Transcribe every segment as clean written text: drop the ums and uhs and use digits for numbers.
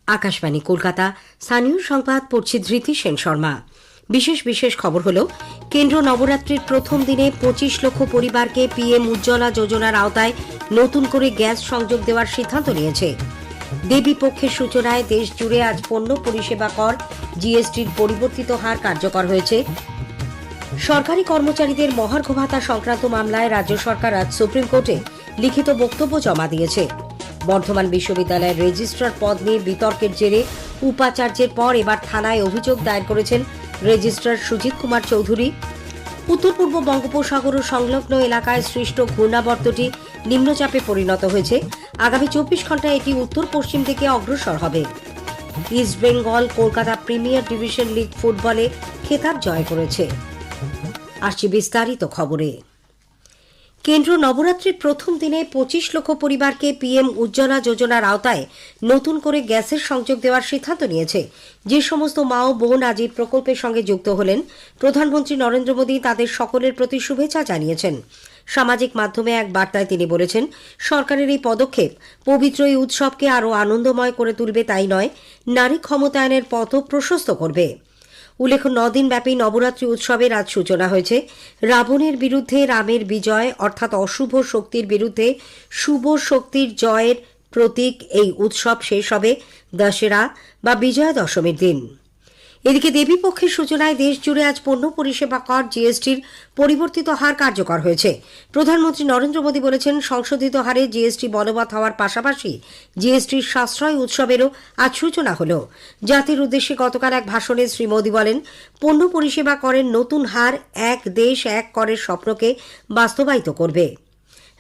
আকাশবাণী কলকাতা। স্থানীয় সংবাদ পড়ছি ধৃতি সেন শর্মা। বিশেষ খবর হল, কেন্দ্র নবরাত্রির প্রথম দিনে 25 লক্ষ পরিবারকে পিএম উজ্জ্বলা যোজনার আওতায় নতুন করে গ্যাস সংযোগ দেওয়ার সিদ্ধান্ত নিয়েছে। দেবী পক্ষের সূচনায় দেশ জুড়ে আজ পণ্য পরিষেবা কর জিএসটির পরিবর্তিত হার কার্যকর হয়েছে। সরকারি কর্মচারীদের মহার্ঘ ভাতা সংক্রান্ত মামলায় রাজ্য সরকার আজ সুপ্রিম কোর্টে লিখিত বক্তব্য জমা দিয়েছে। বর্ধমান বিশ্ববিদ্যালয়ের রেজিস্ট্রার পদ নিয়ে বিতর্কের জেরে উপাচার্যের পর এবার থানায় অভিযোগ দায়ের করেছেন রেজিস্ট্রার সুজিত কুমার চৌধুরী। উত্তর পূর্ব বঙ্গোপসাগর ও সংলগ্ন এলাকায় সৃষ্ট ঘূর্ণাবর্তটি নিম্নচাপে পরিণত হয়েছে। আগামী 24 ঘন্টায় এটি উত্তর পশ্চিম দিকে অগ্রসর হবে। East Bengal Kolkata premier division league ফুটবলে খেতাব জয় করেছে। আসছি বিস্তারিত খবরে। কেন্দ্র নবরাত্রির প্রথম দিনে 25 লক্ষ পরিবারকে পিএম উজ্জ্বলা যোজনার আওতায় নতুন করে গ্যাসের সংযোগ দেওয়ার সিদ্ধান্ত নিয়েছে। যে সমস্ত মা ও বোন আজ এই প্রকল্পের সঙ্গে যুক্ত হলেন, প্রধানমন্ত্রী নরেন্দ্র মোদী তাদের সকলের প্রতি শুভেচ্ছা জানিয়েছেন। সামাজিক মাধ্যমে এক বার্তায় তিনি বলেছেন, সরকারের এই পদক্ষেপ পবিত্র এই উৎসবকে আরও আনন্দময় করে তুলবে, তাই নয়, নারী ক্ষমতায়নের পথও প্রশস্ত করবে। উল্লেখ্য, 9 দিন ব্যাপী নবরাত্রি উৎসবের আজ সূচনা হয়েছে। রাবণের বিরুদ্ধে রামের বিজয়, অর্থাৎ অশুভ শক্তির বিরুদ্ধে শুভ শক্তির জয়ের প্রতীক এই উৎসব শেষ হবে দশেরা বা বিজয়া দশমীর দিন। এদিকে দেবী পক্ষের সূচনায় দেশ জুড়ে আজ পণ্য পরিষেবা কর জিএসটির পরিবর্তিত হার কার্যকর হয়েছে। প্রধানমন্ত্রী নরেন্দ্র মোদী বলেছেন, সংশোধিত হারে জিএসটি বলবৎ হওয়ার পাশাপাশি জিএসটির সাশ্রয় উৎসবেরও আজ সূচনা হল। জাতির উদ্দেশ্যে গতকাল এক ভাষণে শ্রী মোদী বলেন, পণ্য পরিষেবা করের নতুন হার এক দেশ এক করের স্বপ্নকে বাস্তবায়িত করবে।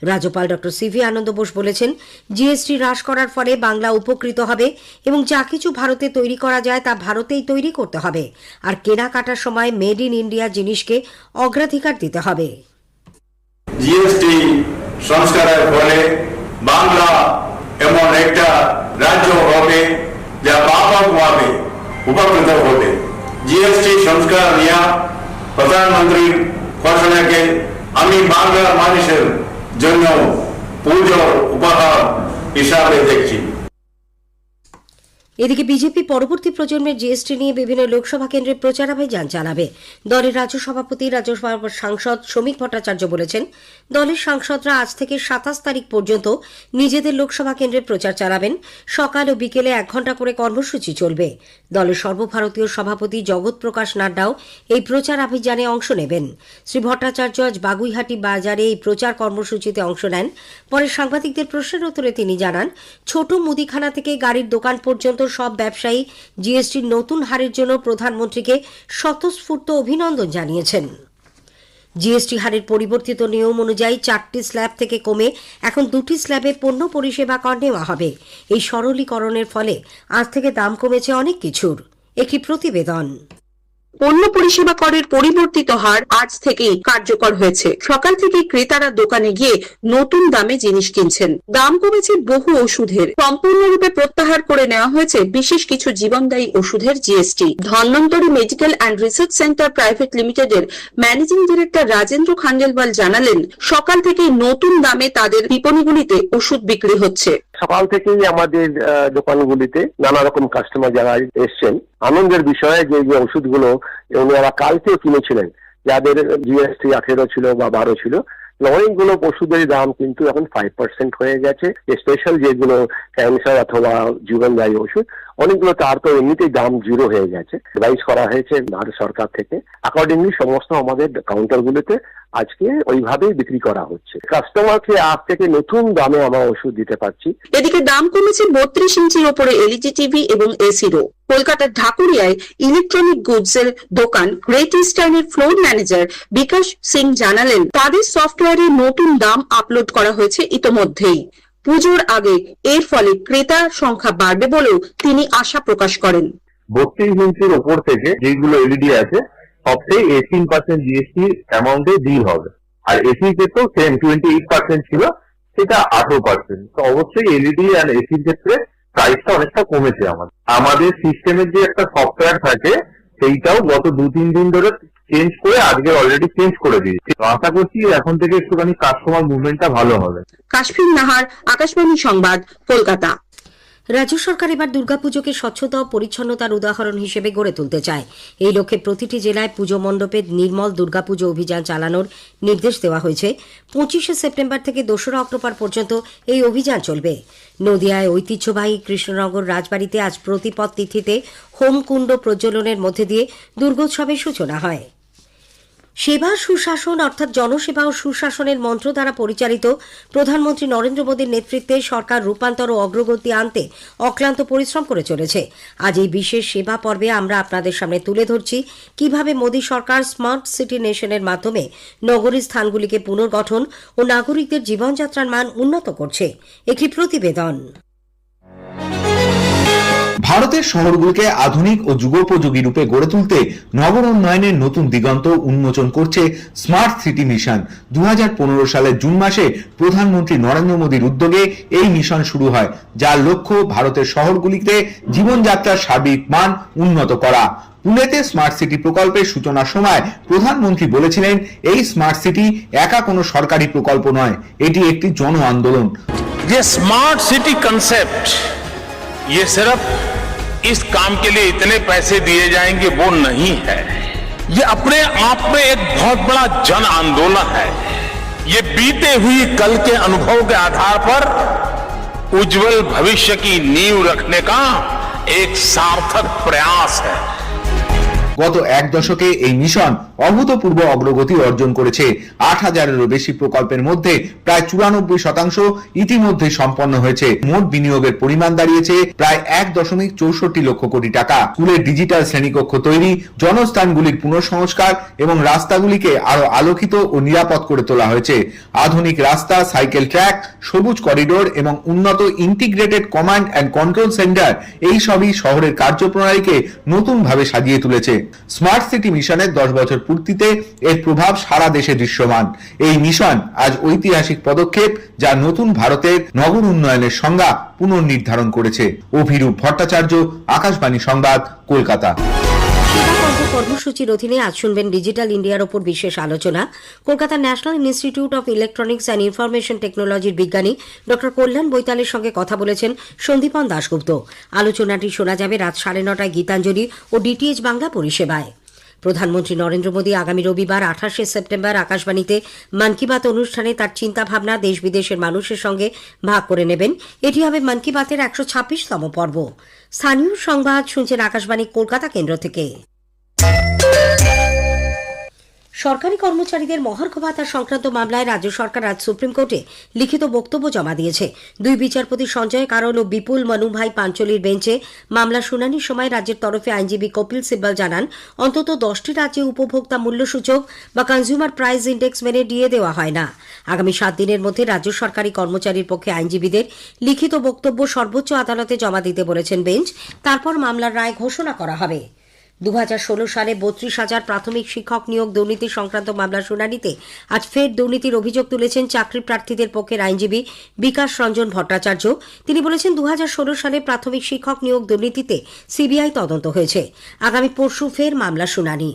রাজ্যপাল ডক্টর সিভি আনন্দ বোস বলেছেন, জিএসটি হ্রাস করার ফলে বাংলা উপকৃত হবে এবং যা কিছু ভারতে তৈরি করা যায় তা ভারতেই তৈরি করতে হবে, আর কেনাকাটার সময় মেড ইন ইন্ডিয়া জিনিসকে অগ্রাধিকার দিতে হবে। জিএসটি সংস্কারের ফলে বাংলা এমন একটা রাজ্য হবে যা ব্যাপকভাবে উপকৃত হবে। জিএসটি সংস্কার নিয়ে প্রধানমন্ত্রীর ঘোষণাকে আমি বাংলার মানুষের জন্য পুজোর উপহার হিসাবে দেখছি। এদিকে বিজেপি পরবর্তী প্রজন্মের জিএসটি নিয়ে বিভিন্ন লোকসভা কেন্দ্রে প্রচারাভিযান চালাবে। দলের রাজ্য সভাপতি রাজ্যসভার সাংসদ শ্রমিক ভট্টাচার্য বলেছেন, দলের সাংসদরা আজ থেকে 27 তারিখ পর্যন্ত নিজেদের লোকসভা কেন্দ্রে প্রচার চালাবেন। সকাল ও বিকেলে 1 ঘণ্টা করে কর্মসূচি চলবে। দলের সর্বভারতীয় সভাপতি জগৎ প্রকাশ নাড্ডাও এই প্রচারাভিযানে অংশ নেবেন। শ্রী ভট্টাচার্য আজ বাগুইহাটি বাজারে এই প্রচার কর্মসূচিতে অংশ নেন। পরে সাংবাদিকদের প্রশ্নের উত্তরে তিনি জানান, ছোট মুদিখানা থেকে গাড়ির দোকান পর্যন্ত সব ব্যবসায়ী জিএসটির নতুন হারের জন্য প্রধানমন্ত্রীকে স্বতঃস্ফূর্ত অভিনন্দন জানিয়েছেন। জিএসটি হারের পরিবর্তিত নিয়ম অনুযায়ী 4টি স্ল্যাব থেকে কমে এখন 2টি স্ল্যাবে পণ্য পরিষেবা কর নেওয়া হবে। এই সরলীকরণের ফলে আজ থেকে দাম কমেছে অনেক কিছুর। একটি প্রতিবেদন। পণ্য পরিষেবা করের পরিবর্তিত হার আজ থেকেই কার্যকর হয়েছে। সকাল থেকে ক্রেতারা দোকানে গিয়ে নতুন দামে জিনিস কিনছেন। দাম কমেছে বহু ওষুধের। সম্পূর্ণরূপে প্রত্যাহার করে নেওয়া হয়েছে বিশেষ কিছু জীবনদায়ী ওষুধের GST. Dhanvantari medical and research centre private লিমিটেডের ম্যানেজিং ডিরেক্টর রাজেন্দ্র খান্ডেলওয়াল জানালেন, সকাল থেকেই নতুন দামে তাদের বিপণীগুলিতে ওষুধ বিক্রি হচ্ছে। সকাল থেকেই আমাদের দোকানগুলিতে নানা রকম কাস্টমার যারা এসছেন, আনন্দের বিষয়ে যে ওষুধগুলো ওনারা কালকেও কিনেছিলেন, যাদের জিএসটি 18 ছিল বা 12 ছিল, অনেকগুলো ওষুধের দাম কিন্তু এখন 5% হয়ে গেছে। স্পেশাল যেগুলো ক্যান্সার অথবা জীবনদায়ী ওষুধ, অনেকগুলো তার তো এমনিতেই দাম 0 হয়ে গেছে। রাইজ করা হয়েছে ভারত সরকার থেকে। অ্যাকর্ডিংলি সমস্ত আমাদের কাউন্টারগুলোতে আজকে ওইভাবেই বিক্রি করা হচ্ছে। কাস্টমারকে আজ থেকে নতুন দামে আমরা ওষুধ দিতে পারছি। এদিকে দাম কমেছে 32 ইঞ্চির ওপরে এলইডি টিভি এবং এসিরও। কলকাতার ঢাকুরিয়ায় ইলেকট্রনিক গুডস এর দোকান গ্রেট ইস্টার্নের ফ্লোর ম্যানেজার বিকাশ সিং জানালেন, তাদের সফটওয়্যারে নতুন দাম আপলোড করা হয়েছে ইতোমধ্যেই। পুজোর আগে এর ফলে ক্রেতার সংখ্যা বাড়বে বলেও তিনি আশা প্রকাশ করেন। 32 ইঞ্চির ওপর থেকে যেগুলো এলইডি আছে, সবচেয়ে 18% জিএসটি অ্যামাউন্টে ডিল হবে। আর এসির ক্ষেত্রেও সেম 28% ছিল, সেটা 18%। তো অবশ্যই এলইডি আর এসির ক্ষেত্রে প্রাইসটা অনেকটা কমেছে। আমাদের সিস্টেমের যে একটা সফটওয়্যার থাকে, সেইটাও গত 2-3 দিন ধরে চেঞ্জ করে আজকে অলরেডি চেঞ্জ করে দিয়েছি। আশা করছি এখন থেকে একটুখানি কাস্টমার মুভমেন্টটা ভালো হবে। কাশফিন নাহার, আকাশবাণী সংবাদ, কলকাতা। রাজ্য সরকার এবার দুর্গাপুজোকে স্বচ্ছতা ও পরিচ্ছন্নতার উদাহরণ হিসেবে গড়ে তুলতে চায়। এই লক্ষ্যে প্রতিটি জেলায় পুজো মণ্ডপে নির্মল দুর্গাপুজো অভিযান চালানোর নির্দেশ দেওয়া হয়েছে। 25শে সেপ্টেম্বর থেকে 2রা অক্টোবর পর্যন্ত এই অভিযান চলবে। নদিয়ায় ঐতিহ্যবাহী কৃষ্ণনগর রাজবাড়িতে আজ প্রতিপদ তিথিতে হোমকুণ্ড প্রজ্বলনের মধ্যে দিয়ে দুর্গোৎসবের সূচনা হয়। সেবা সুশাসন অর্থাৎ জনসেবা ও সুশাসনের মন্ত্র দ্বারা পরিচালিত প্রধানমন্ত্রী নরেন্দ্র মোদীর নেতৃত্বে সরকার রূপান্তর ও অগ্রগতি আনতে অক্লান্ত পরিশ্রম করে চলেছে। আজ এই বিশেষ সেবা পর্বে আমরা আপনাদের সামনে তুলে ধরছি কিভাবে মোদী সরকার স্মার্ট সিটি নেশনের মাধ্যমে নগরীর স্থানগুলিকে পুনর্গঠন ও নাগরিকদের জীবনযাত্রার মান উন্নত করছে। একটি প্রতিবেদন। ভারতের শহরগুলিকে আধুনিক ও যুগোপযোগী রূপে গড়ে তুলতে নগর উন্নয়নের নতুন দিগন্ত উন্মোচন করছে স্মার্ট সিটি মিশন। 2015 সালের জুন মাসে প্রধানমন্ত্রী নরেন্দ্র মোদীর উদ্যোগে এই মিশন শুরু হয়, যার লক্ষ্য ভারতের শহরগুলিতে জীবনযাত্রার সার্বিক মান উন্নত করা। পুনেতে স্মার্ট সিটি প্রকল্পের সূচনার সময় প্রধানমন্ত্রী বলেছিলেন, এই স্মার্ট সিটি একা কোনো সরকারি প্রকল্প নয়, এটি একটি জন আন্দোলন। ये स्मार्ट सिटी कंसेप्ट ये सिर्फ इस काम के लिए इतने पैसे दिए जाएंगे वो नहीं है, ये अपने आप में एक बहुत बड़ा जन आंदोलन है। ये बीते हुई कल के अनुभव के आधार पर उज्जवल भविष्य की नींव रखने का एक सार्थक प्रयास है। গত এক দশকে এই মিশন অভূতপূর্ব অগ্রগতি অর্জন করেছে। 8,000-এরও বেশি প্রকল্পের মধ্যে প্রায় 94% ইতিমধ্যে সম্পন্ন হয়েছে। মোট বিনিয়োগের পরিমাণ দাঁড়িয়েছে প্রায় 1.64 লক্ষ কোটি টাকা। স্কুলের ডিজিটাল শ্রেণীকক্ষ তৈরি, জনস্থানগুলির পুনঃসংস্কার এবং রাস্তাগুলিকে আরো আলোকিত ও নিরাপদ করে তোলা হয়েছে। আধুনিক রাস্তা, সাইকেল ট্র্যাক, সবুজ করিডোর এবং উন্নত integrated command and control centre, এই সবই শহরের কার্যপ্রণালীকে নতুনভাবে সাজিয়ে তুলেছে। স্মার্ট সিটি মিশনের 10 বছর পূর্তিতে এর প্রভাব সারা দেশে দৃশ্যমান। এই মিশন আজ ঐতিহাসিক পদক্ষেপ, যা নতুন ভারতের নগর উন্নয়নের সংজ্ঞা পুনর্নির্ধারণ করেছে। অভিরূপ ভট্টাচার্য, আকাশবাণী সংবাদ, কলকাতা। কর্মসূচির অধীনে আজ শুনবেন ডিজিটাল ইন্ডিয়ার ওপর বিশেষ আলোচনা। কলকাতার national institute of electronics and information টেকনোলজির বিজ্ঞানী ডক্টর কল্যাণ বৈতালের সঙ্গে কথা বলেছেন সন্দীপন দাশগুপ্ত। আলোচনাটি শোনা যাবে রাত 9:30 গীতাঞ্জলি ও ডিটিএইচ বাংলা পরিষেবায়। প্রধানমন্ত্রী নরেন্দ্র মোদী আগামী রবিবার 28শে সেপ্টেম্বর আকাশবাণীতে মন কি বাত অনুষ্ঠানে তার চিন্তাভাবনা দেশ বিদেশের মানুষের সঙ্গে ভাগ করে নেবেন। এটি হবে মন কি বাতের 126তম পর্ব। স্থানীয় সংবাদ শুনছেন আকাশবাণী কলকাতা কেন্দ্র থেকে। সরকারি কর্মচারীদের মহার্ঘ ভাতা সংক্রান্ত মামলায় রাজ্য সরকার আজ সুপ্রিম কোর্টে লিখিত বক্তব্য জমা দিয়েছে। দুই বিচারপতি সঞ্জয় কারোল ও বিপুল মনুভাই পাঞ্চলির বেঞ্চে মামলা শুনানির সময় রাজ্যের তরফে আইনজীবী কপিল সিব্বল জানান, অন্তত 10টি রাজ্যে উপভোক্তা মূল্যসূচক বা কনজিউমার প্রাইস ইন্ডেক্স মেনে দিয়ে দেওয়া হয় না। আগামী 7 দিনের মধ্যে রাজ্য সরকারি কর্মচারীর পক্ষে আইনজীবীদের লিখিত বক্তব্য সর্বোচ্চ আদালতে জমা দিতে বলেছেন বেঞ্চ। তারপর মামলার রায় ঘোষণা করা হবে। 2016 সালে 32,000 প্রাথমিক শিক্ষক নিয়োগ দুর্নীতি সংক্রান্ত মামলার শুনানিতে আজ ফের দুর্নীতির অভিযোগ তুলেছেন চাকরি প্রার্থীদের পক্ষের আইনজীবী বিকাশ রঞ্জন ভট্টাচার্য। তিনি বলেছেন, 2016 সালে প্রাথমিক শিক্ষক নিয়োগ দুর্নীতিতে সিবিআই তদন্ত হয়েছে। আগামী পরশু ফের মামলা শুনানি।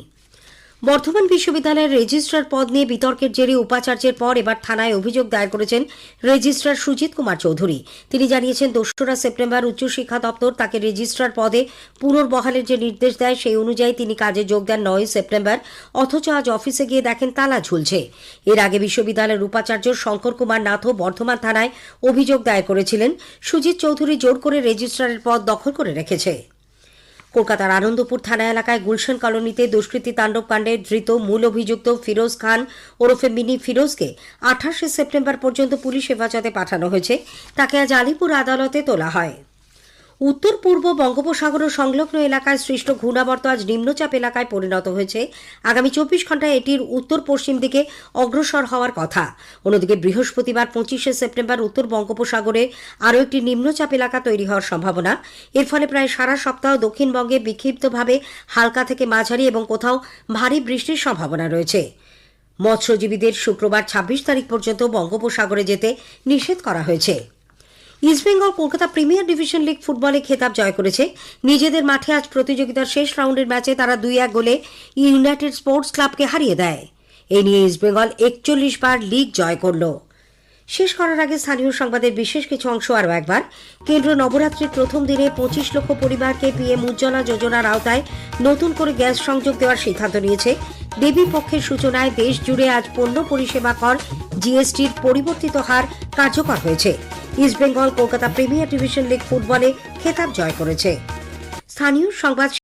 বর্ধমান বিশ্ববিদ্যালয়ের রেজিস্ট্রার পদ নিয়ে বিতর্কের জেরে উপাচার্যের পর এবার থানায় অভিযোগ দায়ের করেছেন রেজিস্ট্রার সুজিত কুমার চৌধুরী। তিনি জানিয়েছেন, 2রা সেপ্টেম্বর উচ্চশিক্ষা দপ্তর তাকে রেজিস্ট্রার পদে পুনর্বহালের যে নির্দেশ দেয় সেই অনুযায়ী তিনি কাজে যোগ দেন 9 সেপ্টেম্বর। অথচ আজ অফিসে গিয়ে দেখেন তালা ঝুলছে। এর আগে বিশ্ববিদ্যালয়ের উপাচার্য শঙ্কর কুমার নাথও বর্ধমান থানায় অভিযোগ দায়ের করেছিলেন। সুজিত চৌধুরী জোর করে রেজিস্ট্রারের পদ দখল করে রেখেছে। কলকাতার আনন্দপুর থানা এলাকায় গুলশান কলোনিতে দুষ্কৃতী তাণ্ডব কাণ্ডে ধৃত মূল অভিযুক্ত ফিরোজ খান ওরফে মিনি ফিরোজকে 28শে সেপ্টেম্বর পর্যন্ত পুলিশ হেফাজতে পাঠানো হয়েছে। তাকে আজ আলিপুর আদালতে তোলা হয়। উত্তর পূর্ব বঙ্গোপসাগর সংলগ্ন এলাকায় সৃষ্ট ঘূর্ণাবর্ত আজ নিম্নচাপ এলাকায় পরিণত হয়েছে। আগামী 24 ঘণ্টায় এটির উত্তর পশ্চিম দিকে অগ্রসর হওয়ার কথা। অন্যদিকে বৃহস্পতিবার 25শে সেপ্টেম্বর উত্তর বঙ্গোপসাগরে আরও একটি নিম্নচাপ এলাকা তৈরি হওয়ার সম্ভাবনা। এর ফলে প্রায় সারা সপ্তাহ দক্ষিণবঙ্গে বিক্ষিপ্তভাবে হালকা থেকে মাঝারি এবং কোথাও ভারী বৃষ্টির সম্ভাবনা রয়েছে। মৎস্যজীবীদের শুক্রবার 26 তারিখ পর্যন্ত বঙ্গোপসাগরে যেতে নিষেধ করা হয়েছে। East Bengal Kolkata premier division league ফুটবলে খেতাব জয় করেছে। নিজেদের মাঠে আজ প্রতিযোগিতার শেষ রাউন্ডের ম্যাচে তারা 2-1 গোলে ইউনাইটেড স্পোর্টস ক্লাবকে হারিয়ে দেয়। এই নিয়ে ইস্টবেঙ্গল 41 বার লিগ জয় করল। শেষ করার আগে স্থানীয় সংবাদের বিশেষ কিছু অংশ আরও একবার। কেন্দ্র নবরাত্রির প্রথম দিনে 25 লক্ষ পরিবারকে পিএম উজ্জ্বলা যোজনার আওতায় নতুন করে গ্যাস সংযোগ দেওয়ার সিদ্ধান্ত নিয়েছে। দেবী পক্ষের সূচনায় দেশ জুড়ে আজ পণ্য পরিষেবা কর জিএসটির পরিবর্তিত হার কার্যকর হয়েছে। East Bengal Kolkata premier division league ফুটবলে খেতাব জয় করেছে। স্থানীয় সংবাদ